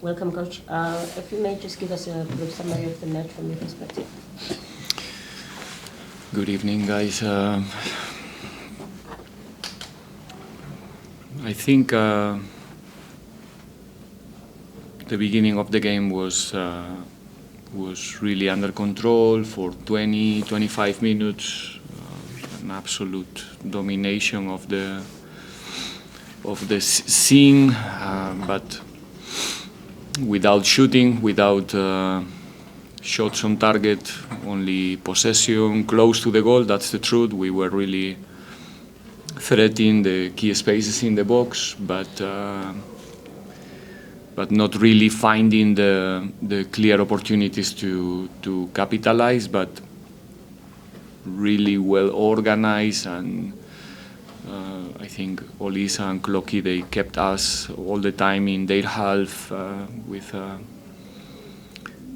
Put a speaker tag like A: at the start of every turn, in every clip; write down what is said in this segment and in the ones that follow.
A: Welcome, Coach. If you may just give us a brief summary of the match from your perspective.
B: Good evening, guys. I think the beginning of the game was really under control for 20-25 minutes. An absolute domination of the scene, but without shooting, without shots on target, only possession close to the goal. That's the truth. We were really threatening the key spaces in the box, but not really finding the clear opportunities to capitalize. But really well organized, and I think Olisa and Clocky, they kept us all the time in their half with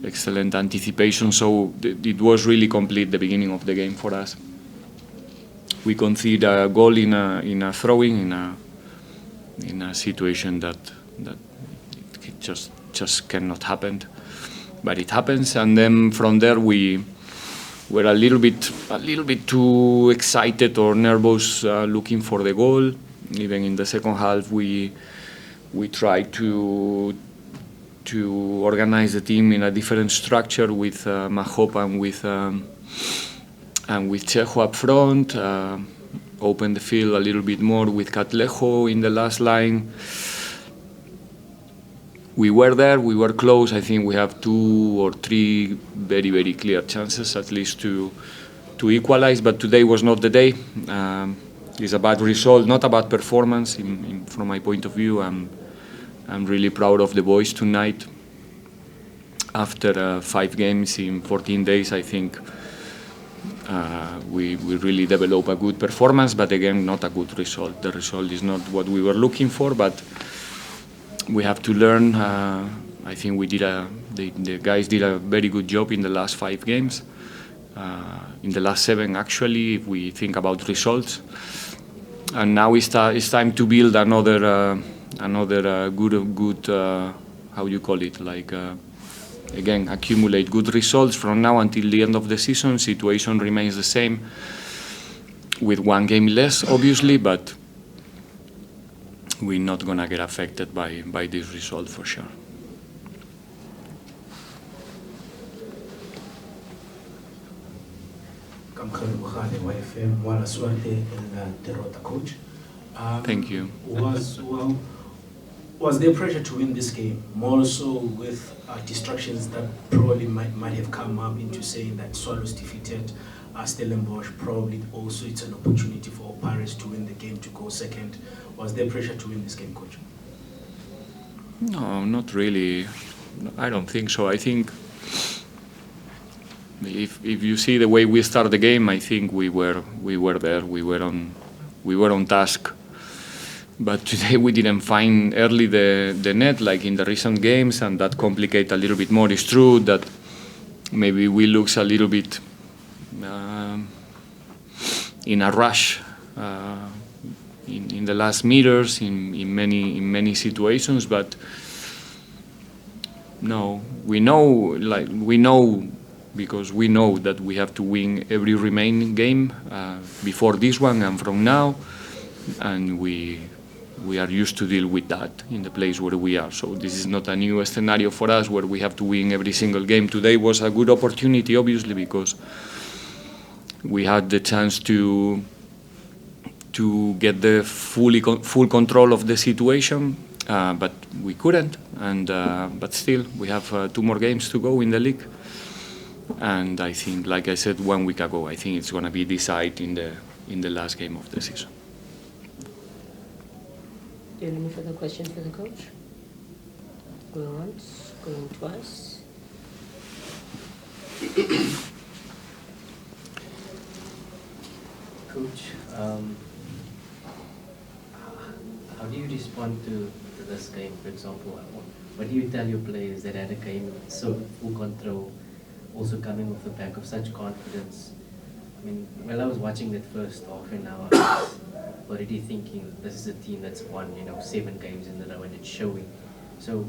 B: excellent anticipation. So it was really complete, the beginning of the game for us. We conceded a goal in a throwing in a situation that it just cannot happen, but it happens. And then from there we were a little bit too excited or nervous, looking for the goal. Even in the second half, we tried to organize the team in a different structure with Mahop and with Chejo up front. Open the field a little bit more with Catlejo in the last line. We were there, we were close. I think we have 2 or 3 very, very clear chances at least to equalize, but today was not the day. It's a bad result, not a bad performance from my point of view. I'm really proud of the boys tonight. After 5 games in 14 days, I think we really developed a good performance, but again, not a good result. The result is not what we were looking for, but we have to learn. I think the guys did a very good job in the last 5 games. In the last 7, actually, if we think about results. And now it's time to build another good how do you call it? Again, accumulate good results from now until the end of the season. Situation remains the same, with 1 game less, obviously, but we're not gonna get affected by this result for sure. Thank you.
C: Was there pressure to win this game, more so with distractions that probably might have come up into saying that Swallows defeated Stellenbosch? Probably also it's an opportunity for Pirates to win the game, to go second. Was there pressure to win this game, Coach?
B: No, not really. I don't think so. I think if you see the way we start the game, I think we were there. We were on task. But today we didn't find early the net like in the recent games, and that complicates a little bit more. It's true that maybe we look a little bit in a rush in the last meters in many situations, but no, we know because we know that we have to win every remaining game before this one and from now, and we are used to deal with that in the place where we are. So this is not a new scenario for us where we have to win every single game. Today was a good opportunity, obviously, because we had the chance to get the full control of the situation, but we couldn't. And but still, we have 2 more games to go in the league. And I think, like I said 1 week ago, I think it's going to be decided in the last game of the season.
A: Do you have any further questions for the coach? Going once, going twice.
D: Coach, how do you respond to this game, for example? What do you tell your players that had a game with so full control, also coming off the back of such confidence? I mean, while I was watching that first half an hour, I was already thinking this is a team that's won, 7 games in a row, and it's showing. So,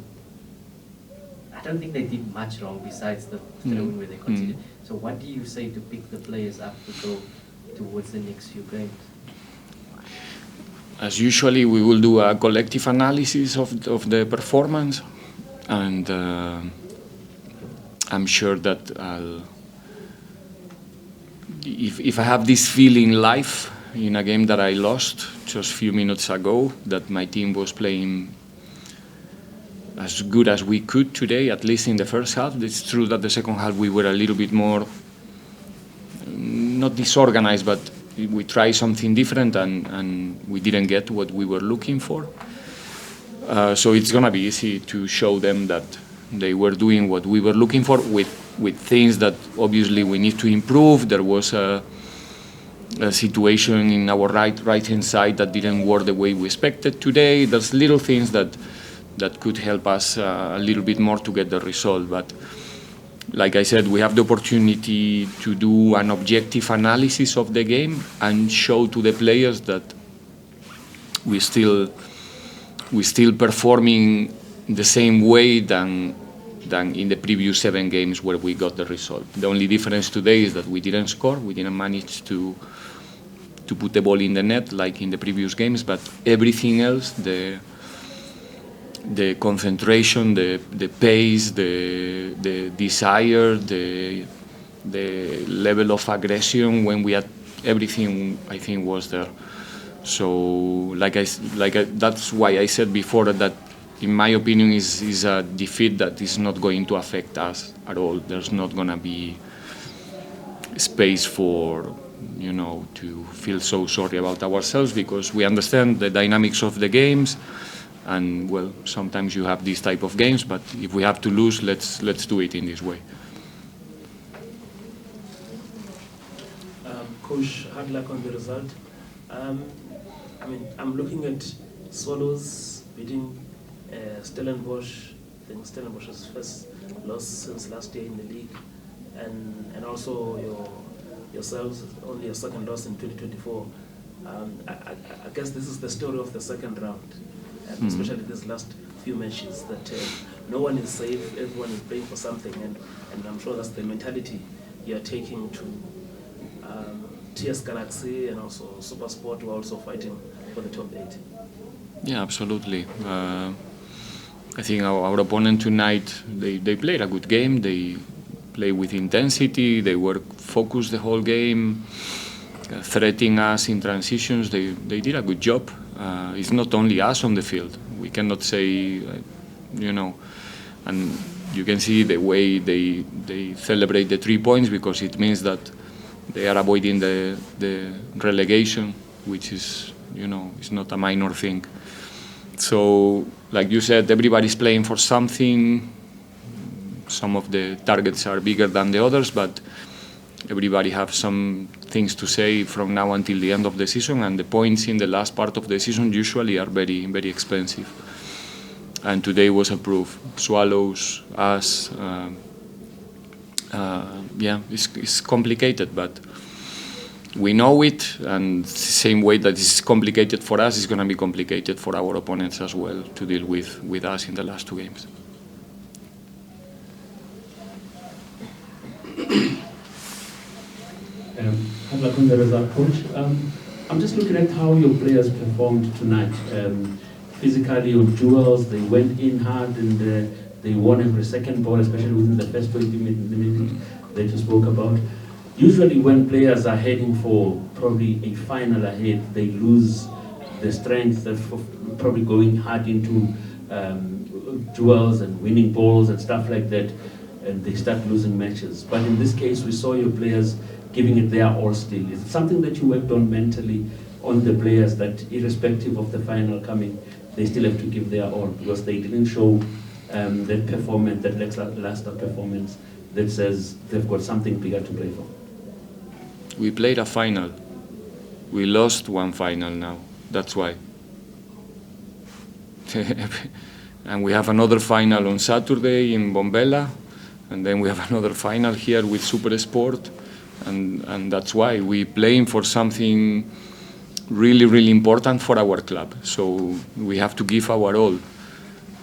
D: I don't think they did much wrong besides the throw-in where they conceded. So what do you say to pick the players up to go towards the next few games?
B: As usually, we will do a collective analysis of the performance, and I'm sure that if I have this feeling live in a game that I lost just a few minutes ago, that my team was playing as good as we could today, at least in the first half. It's true that the second half we were a little bit more, not disorganized, but we tried something different and we didn't get what we were looking for. So it's going to be easy to show them that they were doing what we were looking for with things that obviously we need to improve. There was a situation in our right-hand side that didn't work the way we expected today. There's little things that could help us a little bit more to get the result. But like I said, we have the opportunity to do an objective analysis of the game and show to the players that we're still performing the same way than in the previous 7 games where we got the result. The only difference today is that we didn't score. We didn't manage to put the ball in the net like in the previous games, but everything else, the concentration, the pace, the desire, the level of aggression, when we had everything, I think was there. So that's why I said before that, in my opinion, is a defeat that is not going to affect us at all. There's not going to be space for, to feel so sorry about ourselves, because we understand the dynamics of the games. And well, sometimes you have these type of games, but if we have to lose, let's do it in this way.
E: Coach, hard luck on the result. I'm looking at Swallows beating Stellenbosch. I think Stellenbosch's first loss since last year in the league, and also yourselves only a second loss in 2024. I guess this is the story of the second round. And especially these last few matches, that no one is safe, everyone is playing for something, and I'm sure that's the mentality you're taking to TS Galaxy and also Supersport, who are also fighting for the top 8.
B: Yeah, absolutely. I think our opponent tonight, they played a good game. They play with intensity, they were focused the whole game, threatening us in transitions. They did a good job. It's not only us on the field. We cannot say, and you can see the way they celebrate the 3 points, because it means that they are avoiding the relegation, which is, it's not a minor thing. So, like you said, everybody's playing for something. Some of the targets are bigger than the others, but everybody have some things to say from now until the end of the season, and the points in the last part of the season usually are very, very expensive. And today was a proof. Swallows, us, it's complicated, but we know it, and the same way that it's complicated for us, it's going to be complicated for our opponents as well to deal with us in the last 2 games.
F: Good luck on the result, Coach. I'm just looking at how your players performed tonight. Physically on duels, they went in hard and they won every second ball, especially within the first 20 minutes that you spoke about. Usually when players are heading for probably a final ahead, they lose the strength of probably going hard into duels and winning balls and stuff like that, and they start losing matches. But in this case, we saw your players giving it their all still. Is it something that you worked on mentally on the players, that irrespective of the final coming, they still have to give their all, because they didn't show that performance, that last performance that says they've got something bigger to play for?
B: We played a final. We lost one final now. That's why. And we have another final on Saturday in Bombela, and then we have another final here with Supersport, and that's why we're playing for something really, really important for our club. So we have to give our all.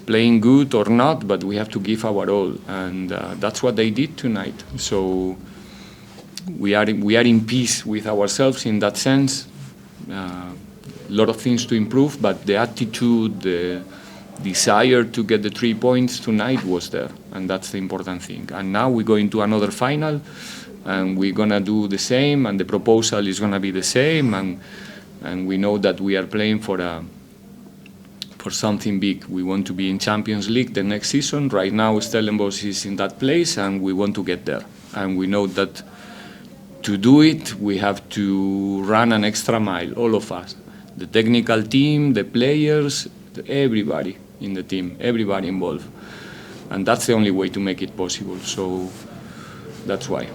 B: playing good or not, but we have to give our all, and that's what they did tonight. So we are in peace with ourselves in that sense. A lot of things to improve, but the attitude, the desire to get the 3 points tonight was there, and that's the important thing. And now we go into another final, and we're gonna do the same, and the proposal is gonna be the same, and we know that we are playing for something big. We want to be in Champions League the next season. Right now, Stellenbosch is in that place, and we want to get there. And we know that to do it, we have to run an extra mile, all of us. The technical team, the players, everybody in the team, everybody involved. And that's the only way to make it possible. So that's why.